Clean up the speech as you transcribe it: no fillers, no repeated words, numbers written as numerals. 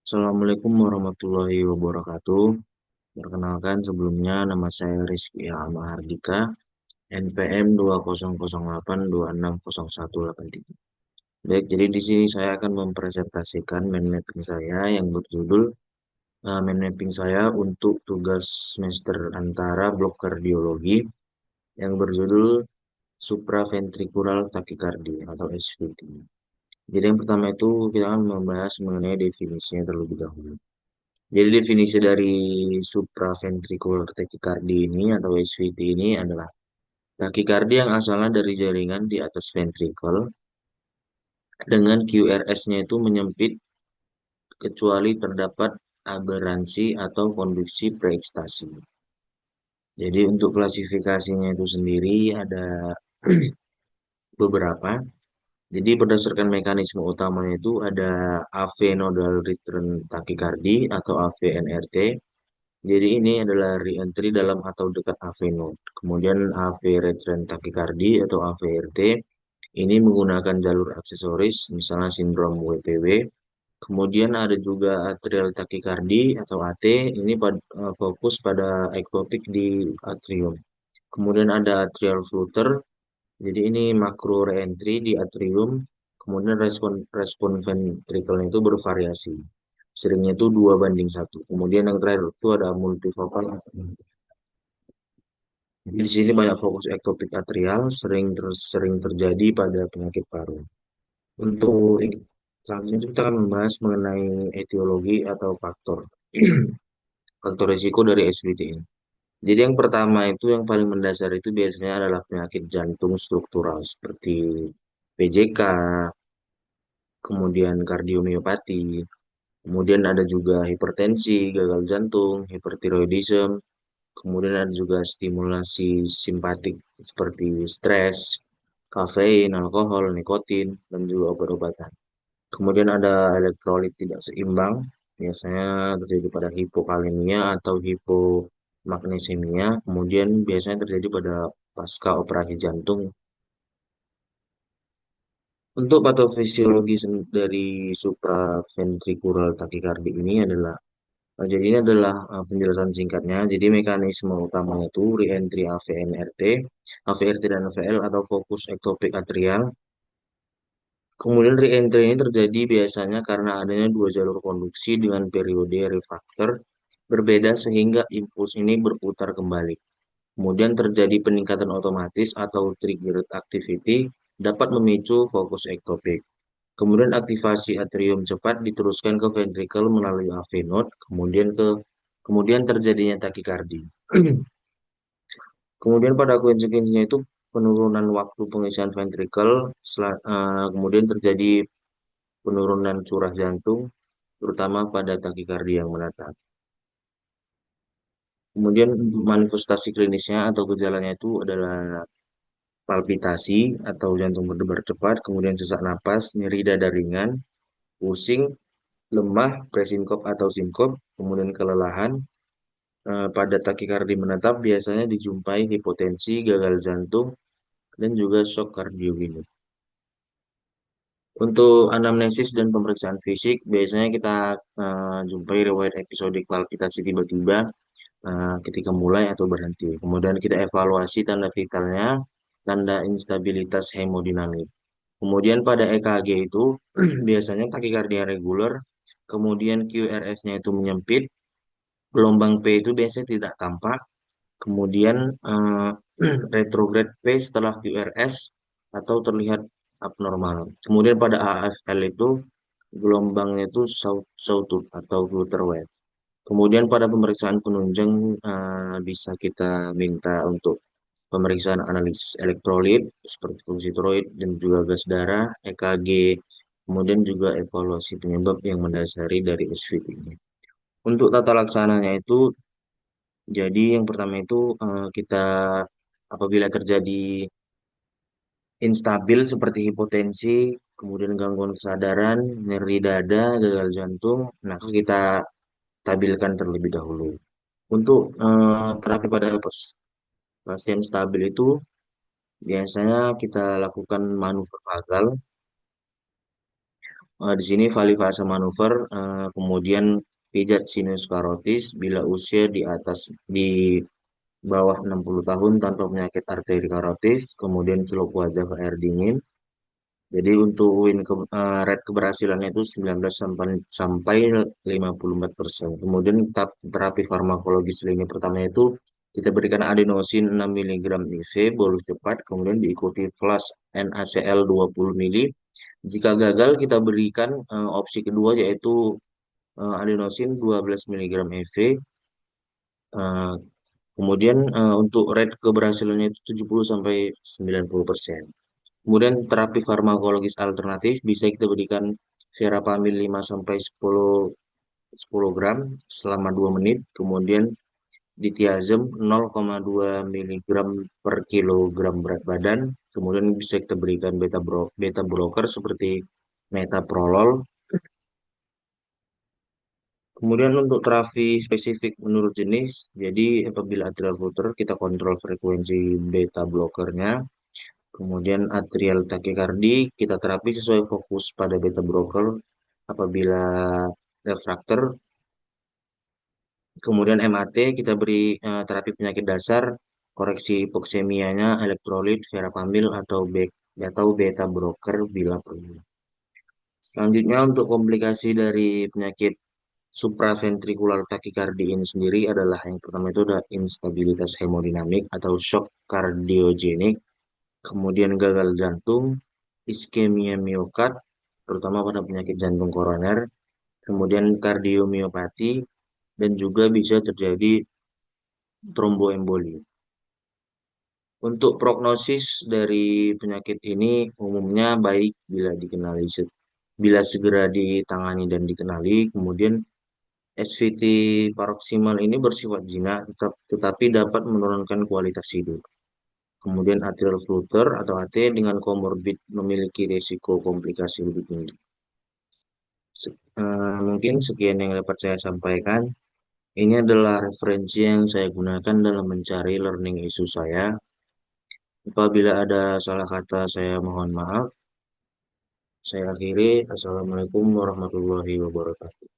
Assalamualaikum warahmatullahi wabarakatuh. Perkenalkan sebelumnya nama saya Rizky Ilham Hardika, NPM 20082660183. Baik, jadi di sini saya akan mempresentasikan mind mapping saya yang berjudul mind mapping saya untuk tugas semester antara blok kardiologi yang berjudul supraventricular tachycardia atau SVT. Jadi yang pertama itu kita akan membahas mengenai definisinya terlebih dahulu. Jadi definisi dari supraventricular tachycardia ini atau SVT ini adalah takikardi yang asalnya dari jaringan di atas ventricle dengan QRS-nya itu menyempit kecuali terdapat aberransi atau konduksi preekstasi. Jadi untuk klasifikasinya itu sendiri ada beberapa. Jadi berdasarkan mekanisme utamanya itu ada AV nodal return tachycardy atau AVNRT. Jadi ini adalah re-entry dalam atau dekat AV node. Kemudian AV return tachycardy atau AVRT ini menggunakan jalur aksesoris, misalnya sindrom WPW. Kemudian ada juga atrial tachycardy atau AT, ini fokus pada ektopik di atrium. Kemudian ada atrial flutter, jadi ini makro reentry di atrium. Kemudian respon ventricle itu bervariasi. Seringnya itu 2:1. Kemudian yang terakhir itu ada multifocal. Jadi di sini banyak fokus ektopik atrial, sering terjadi pada penyakit paru. Untuk selanjutnya kita akan membahas mengenai etiologi atau faktor faktor risiko dari SVT ini. Jadi yang pertama itu yang paling mendasar itu biasanya adalah penyakit jantung struktural seperti PJK, kemudian kardiomiopati, kemudian ada juga hipertensi, gagal jantung, hipertiroidisme, kemudian ada juga stimulasi simpatik seperti stres, kafein, alkohol, nikotin, dan juga obat-obatan. Kemudian ada elektrolit tidak seimbang, biasanya terjadi pada hipokalemia atau hipomagnesemia, kemudian biasanya terjadi pada pasca operasi jantung. Untuk patofisiologi dari supraventricular tachycardia ini adalah jadi ini adalah penjelasan singkatnya. Jadi mekanisme utamanya itu re-entry AVRT dan AVL atau fokus ektopik atrial. Kemudian re-entry ini terjadi biasanya karena adanya dua jalur konduksi dengan periode refraktor berbeda sehingga impuls ini berputar kembali. Kemudian terjadi peningkatan otomatis atau triggered activity dapat memicu fokus ektopik. Kemudian aktivasi atrium cepat diteruskan ke ventricle melalui AV node, kemudian terjadinya takikardi. Kemudian pada konsekuensinya itu penurunan waktu pengisian ventricle, kemudian terjadi penurunan curah jantung, terutama pada takikardi yang menetap. Kemudian untuk manifestasi klinisnya atau gejalanya itu adalah palpitasi atau jantung berdebar cepat, kemudian sesak napas, nyeri dada ringan, pusing, lemah, presinkop atau sinkop, kemudian kelelahan. Pada takikardi menetap biasanya dijumpai hipotensi, gagal jantung, dan juga shock kardiogenik. Untuk anamnesis dan pemeriksaan fisik, biasanya kita jumpai riwayat episodik palpitasi tiba-tiba ketika mulai atau berhenti. Kemudian kita evaluasi tanda vitalnya, tanda instabilitas hemodinamik. Kemudian pada EKG itu biasanya takikardia reguler, kemudian QRS-nya itu menyempit, gelombang P itu biasanya tidak tampak, kemudian retrograde phase setelah QRS atau terlihat abnormal. Kemudian pada AFL itu gelombangnya itu sawtooth atau flutter wave. Kemudian pada pemeriksaan penunjang bisa kita minta untuk pemeriksaan analisis elektrolit seperti fungsi tiroid dan juga gas darah, EKG, kemudian juga evaluasi penyebab yang mendasari dari SVT ini. Untuk tata laksananya itu jadi yang pertama itu kita apabila terjadi instabil seperti hipotensi, kemudian gangguan kesadaran, nyeri dada, gagal jantung, maka kita stabilkan terlebih dahulu. Untuk terapi pada pasien stabil itu biasanya kita lakukan manuver vagal. Di sini vali fase manuver, kemudian pijat sinus karotis bila usia di bawah 60 tahun tanpa penyakit arteri karotis, kemudian celuk wajah ke air dingin. Jadi untuk rate keberhasilannya itu 19 sampai 54%. Kemudian terapi farmakologis lini pertama itu kita berikan adenosin 6 mg IV bolus cepat, kemudian diikuti flash NaCl 20 mili. Jika gagal kita berikan opsi kedua yaitu adenosin 12 mg IV. eh, Kemudian untuk rate keberhasilannya itu 70 sampai 90%. Kemudian terapi farmakologis alternatif bisa kita berikan verapamil 5 sampai 10 gram selama 2 menit, kemudian dithiazem 0,2 miligram per kilogram berat badan, kemudian bisa kita berikan beta blocker seperti metoprolol. Kemudian untuk terapi spesifik menurut jenis, jadi apabila atrial flutter kita kontrol frekuensi beta blockernya. Kemudian atrial takikardi kita terapi sesuai fokus pada beta blocker apabila refraktor. Kemudian MAT kita beri terapi penyakit dasar, koreksi hipoksemianya, elektrolit, verapamil atau beta blocker bila perlu. Selanjutnya untuk komplikasi dari penyakit supraventrikular takikardi ini sendiri adalah yang pertama itu ada instabilitas hemodinamik atau shock kardiogenik, kemudian gagal jantung, iskemia miokard, terutama pada penyakit jantung koroner, kemudian kardiomiopati, dan juga bisa terjadi tromboemboli. Untuk prognosis dari penyakit ini umumnya baik bila segera ditangani dan dikenali. Kemudian SVT paroksimal ini bersifat jinak tetapi dapat menurunkan kualitas hidup. Kemudian atrial flutter atau AT dengan komorbid memiliki risiko komplikasi lebih tinggi. Mungkin sekian yang dapat saya sampaikan. Ini adalah referensi yang saya gunakan dalam mencari learning issue saya. Apabila ada salah kata, saya mohon maaf. Saya akhiri. Assalamualaikum warahmatullahi wabarakatuh.